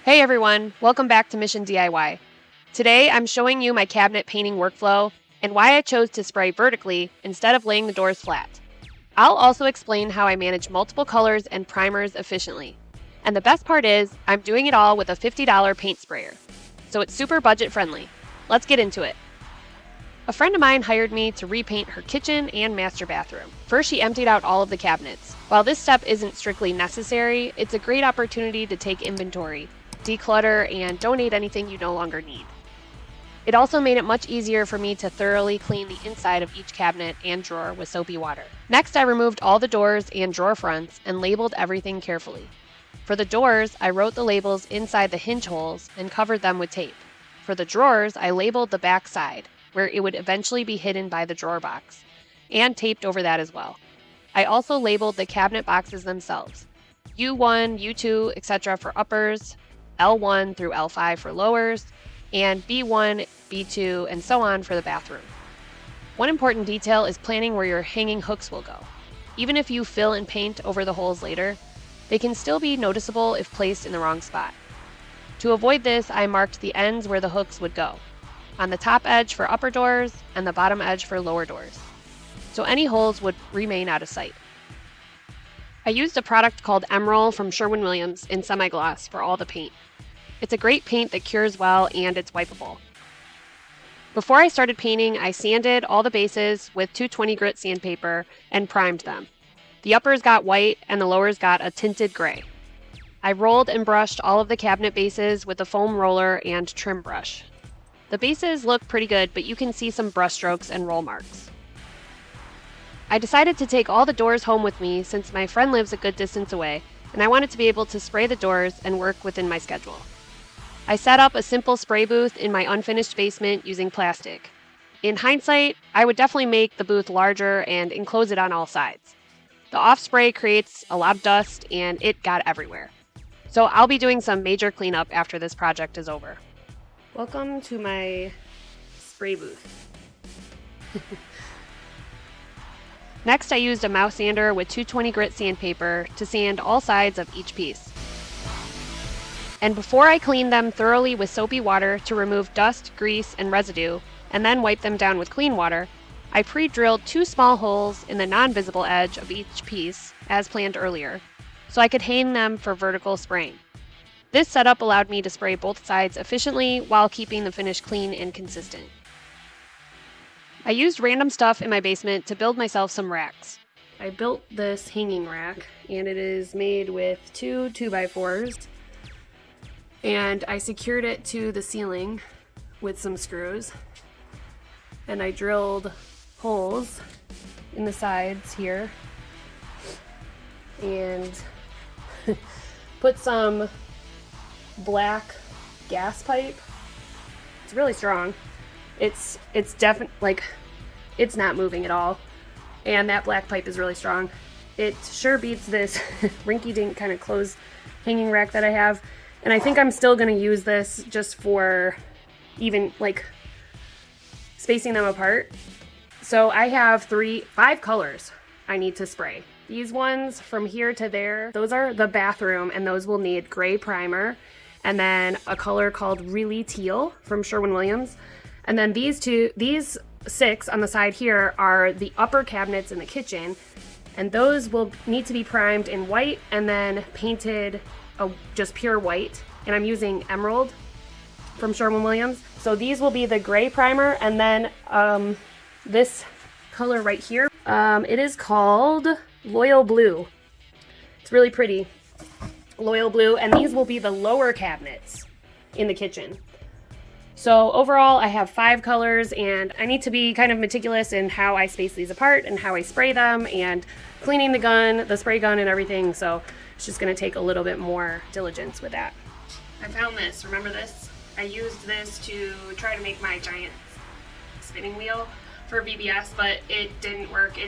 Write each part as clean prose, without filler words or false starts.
Hey everyone, welcome back to Mission DIY. Today I'm showing you my cabinet painting workflow and why I chose to spray vertically instead of laying the doors flat. I'll also explain how I manage multiple colors and primers efficiently. And the best part is, I'm doing it all with a $50 paint sprayer. So it's super budget friendly. Let's get into it. A friend of mine hired me to repaint her kitchen and master bathroom. First, she emptied out all of the cabinets. While this step isn't strictly necessary, it's a great opportunity to take inventory, declutter, and donate anything you no longer need. It also made it much easier for me to thoroughly clean the inside of each cabinet and drawer with soapy water. Next, I removed all the doors and drawer fronts and labeled everything carefully. For the doors, I wrote the labels inside the hinge holes and covered them with tape. For the drawers, I labeled the back side, where it would eventually be hidden by the drawer box, and taped over that as well. I also labeled the cabinet boxes themselves, U1, U2, etc. for uppers, L1 through L5 for lowers, and B1, B2, and so on for the bathroom. One important detail is planning where your hanging hooks will go. Even if you fill and paint over the holes later, they can still be noticeable if placed in the wrong spot. To avoid this, I marked the ends where the hooks would go, on the top edge for upper doors and the bottom edge for lower doors, so any holes would remain out of sight. I used a product called Emerald from Sherwin-Williams in semi-gloss for all the paint. It's a great paint that cures well and it's wipeable. Before I started painting, I sanded all the bases with 220 grit sandpaper and primed them. The uppers got white and the lowers got a tinted gray. I rolled and brushed all of the cabinet bases with a foam roller and trim brush. The bases look pretty good, but you can see some brush strokes and roll marks. I decided to take all the doors home with me since my friend lives a good distance away, and I wanted to be able to spray the doors and work within my schedule. I set up a simple spray booth in my unfinished basement using plastic. In hindsight, I would definitely make the booth larger and enclose it on all sides. The off spray creates a lot of dust and it got everywhere. So I'll be doing some major cleanup after this project is over. Welcome to my spray booth. Next, I used a mouse sander with 220 grit sandpaper to sand all sides of each piece. And before I cleaned them thoroughly with soapy water to remove dust, grease, and residue, and then wipe them down with clean water, I pre-drilled 2 small holes in the non-visible edge of each piece, as planned earlier, so I could hang them for vertical spraying. This setup allowed me to spray both sides efficiently while keeping the finish clean and consistent. I used random stuff in my basement to build myself some racks. I built this hanging rack, and it is made with 2 2x4s, and I secured it to the ceiling with some screws, and I drilled holes in the sides here, and put some black gas pipe. It's really strong. It's definitely, like, it's not moving at all, and that black pipe is really strong. It sure beats this rinky-dink kind of closed hanging rack that I have, and I think I'm still going to use this just for even, like, spacing them apart. So I have 5 colors I need to spray. These ones from here to there, those are the bathroom, and those will need gray primer, and then a color called Really Teal from Sherwin-Williams. And then these 6 on the side here are the upper cabinets in the kitchen, and those will need to be primed in white and then painted just pure white. And I'm using Emerald from Sherwin-Williams. So these will be the gray primer, and then this color right here, it is called Loyal Blue. It's really pretty. Loyal Blue, and these will be the lower cabinets in the kitchen. So overall, I have 5 colors, and I need to be kind of meticulous in how I space these apart and how I spray them and cleaning the spray gun and everything. So it's just going to take a little bit more diligence with that. I found this. Remember this? I used this to try to make my giant spinning wheel for VBS, but it didn't work.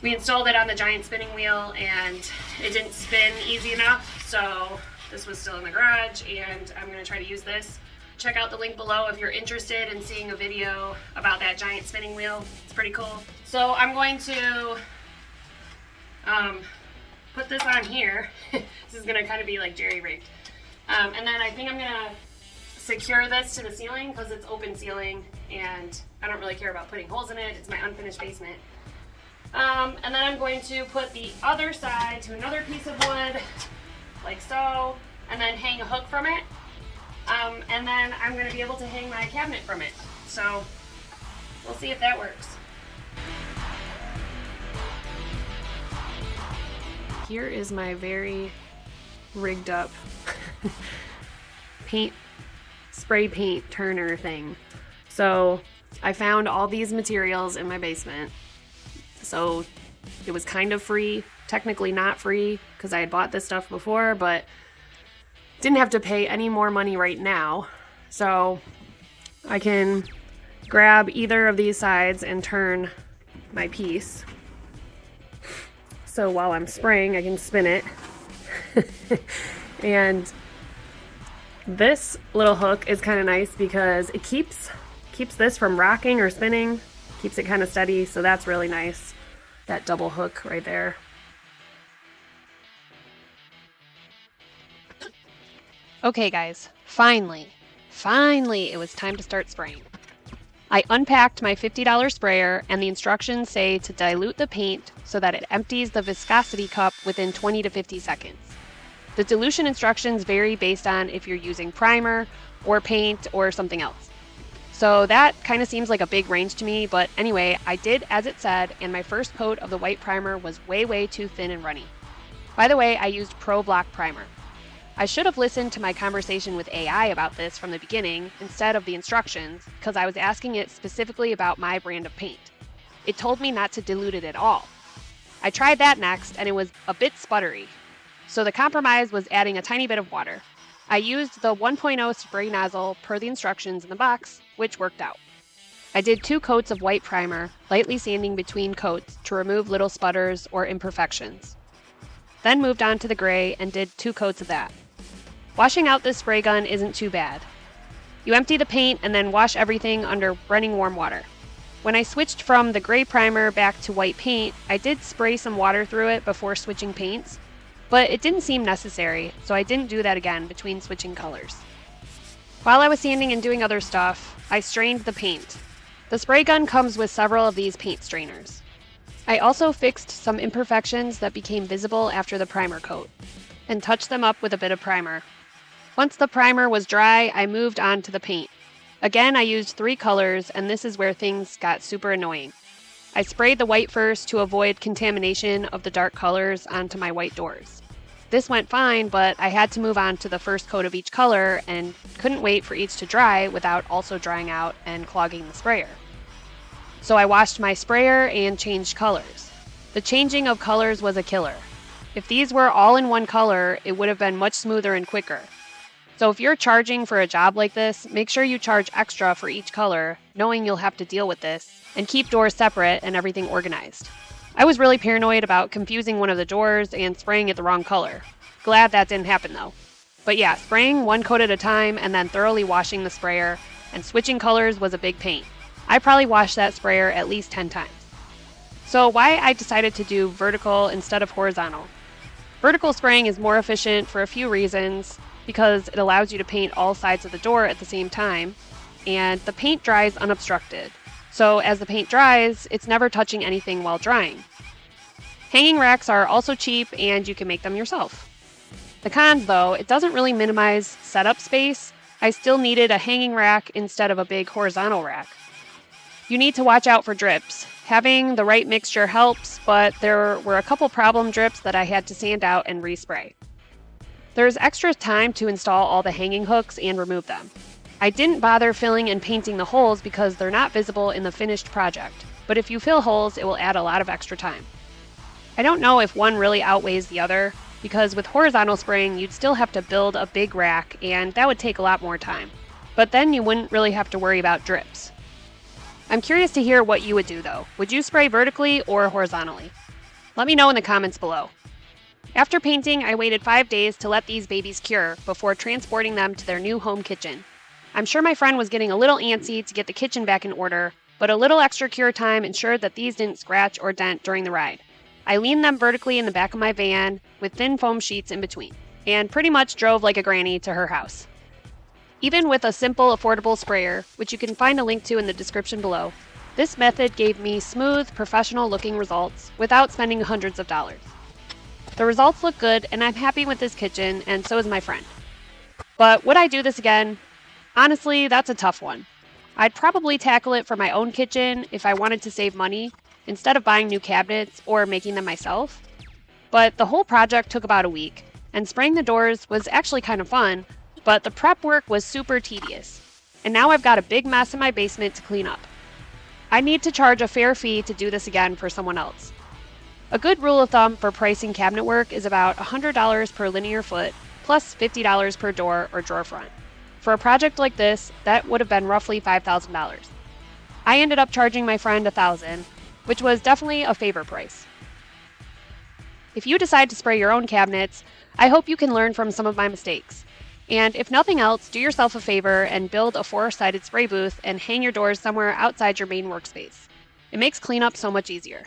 We installed it on the giant spinning wheel and it didn't spin easy enough, so this was still in the garage, and I'm going to try to use this. Check out the link below if you're interested in seeing a video about that giant spinning wheel. It's pretty cool. So I'm going to put this on here. This is going to kind of be like jerry-rigged. And then I think I'm gonna secure this to the ceiling because it's open ceiling and I don't really care about putting holes in it. It's my unfinished basement. And then I'm going to put the other side to another piece of wood, like so, and then hang a hook from it. And then I'm going to be able to hang my cabinet from it. So we'll see if that works. Here is my very rigged up spray paint turner thing. So I found all these materials in my basement. So it was kind of free, technically not free because I had bought this stuff before, but didn't have to pay any more money right now. So I can grab either of these sides and turn my piece. So while I'm spraying, I can spin it. And this little hook is kind of nice because it keeps this from rocking or spinning, keeps it kind of steady, so that's really nice. That double hook right there. Okay guys, finally it was time to start spraying. I unpacked my $50 sprayer and the instructions say to dilute the paint so that it empties the viscosity cup within 20 to 50 seconds. The dilution instructions vary based on if you're using primer or paint or something else. So that kind of seems like a big range to me, but anyway, I did as it said, and my first coat of the white primer was way too thin and runny. By the way, I used Pro Block Primer. I should have listened to my conversation with AI about this from the beginning instead of the instructions, because I was asking it specifically about my brand of paint. It told me not to dilute it at all. I tried that next, and it was a bit sputtery. So the compromise was adding a tiny bit of water. I used the 1.0 spray nozzle per the instructions in the box, which worked out. I did 2 coats of white primer, lightly sanding between coats to remove little sputters or imperfections. Then moved on to the gray and did 2 coats of that. Washing out this spray gun isn't too bad. You empty the paint and then wash everything under running warm water. When I switched from the gray primer back to white paint, I did spray some water through it before switching paints, but it didn't seem necessary, so I didn't do that again between switching colors. While I was sanding and doing other stuff, I strained the paint. The spray gun comes with several of these paint strainers. I also fixed some imperfections that became visible after the primer coat, and touched them up with a bit of primer. Once the primer was dry, I moved on to the paint. Again, I used 3 colors, and this is where things got super annoying. I sprayed the white first to avoid contamination of the dark colors onto my white doors. This went fine, but I had to move on to the first coat of each color and couldn't wait for each to dry without also drying out and clogging the sprayer. So I washed my sprayer and changed colors. The changing of colors was a killer. If these were all in one color, it would have been much smoother and quicker. So if you're charging for a job like this, make sure you charge extra for each color, knowing you'll have to deal with this, and keep doors separate and everything organized. I was really paranoid about confusing one of the doors and spraying it the wrong color. Glad that didn't happen though. But yeah, spraying 1 coat at a time and then thoroughly washing the sprayer and switching colors was a big pain. I probably washed that sprayer at least 10 times. So why I decided to do vertical instead of horizontal. Vertical spraying is more efficient for a few reasons, because it allows you to paint all sides of the door at the same time, and the paint dries unobstructed. So as the paint dries, it's never touching anything while drying. Hanging racks are also cheap and you can make them yourself. The cons though, it doesn't really minimize setup space. I still needed a hanging rack instead of a big horizontal rack. You need to watch out for drips. Having the right mixture helps, but there were a couple problem drips that I had to sand out and respray. There's extra time to install all the hanging hooks and remove them. I didn't bother filling and painting the holes because they're not visible in the finished project, but if you fill holes, it will add a lot of extra time. I don't know if one really outweighs the other, because with horizontal spraying, you'd still have to build a big rack, and that would take a lot more time. But then you wouldn't really have to worry about drips. I'm curious to hear what you would do though. Would you spray vertically or horizontally? Let me know in the comments below. After painting, I waited 5 days to let these babies cure before transporting them to their new home kitchen. I'm sure my friend was getting a little antsy to get the kitchen back in order, but a little extra cure time ensured that these didn't scratch or dent during the ride. I leaned them vertically in the back of my van with thin foam sheets in between. and pretty much drove like a granny to her house. Even with a simple, affordable sprayer, which you can find a link to in the description below, this method gave me smooth, professional-looking results without spending hundreds of dollars. The results look good, and I'm happy with this kitchen, and so is my friend. But would I do this again? Honestly, that's a tough one. I'd probably tackle it for my own kitchen if I wanted to save money, instead of buying new cabinets or making them myself. But the whole project took about a week, and spraying the doors was actually kind of fun, but the prep work was super tedious. And now I've got a big mess in my basement to clean up. I need to charge a fair fee to do this again for someone else. A good rule of thumb for pricing cabinet work is about $100 per linear foot, plus $50 per door or drawer front. For a project like this, that would have been roughly $5,000. I ended up charging my friend $1,000, which was definitely a favor price. If you decide to spray your own cabinets, I hope you can learn from some of my mistakes. And if nothing else, do yourself a favor and build a 4-sided spray booth and hang your doors somewhere outside your main workspace. It makes cleanup so much easier.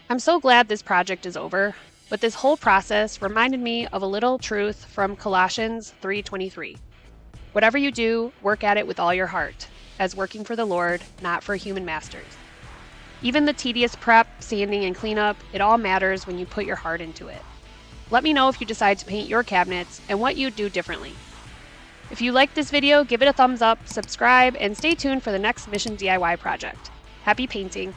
I'm so glad this project is over, but this whole process reminded me of a little truth from Colossians 3:23. Whatever you do, work at it with all your heart, as working for the Lord, not for human masters. Even the tedious prep, sanding, and cleanup, it all matters when you put your heart into it. Let me know if you decide to paint your cabinets and what you'd do differently. If you liked this video, give it a thumbs up, subscribe, and stay tuned for the next Mission DIY project. Happy painting!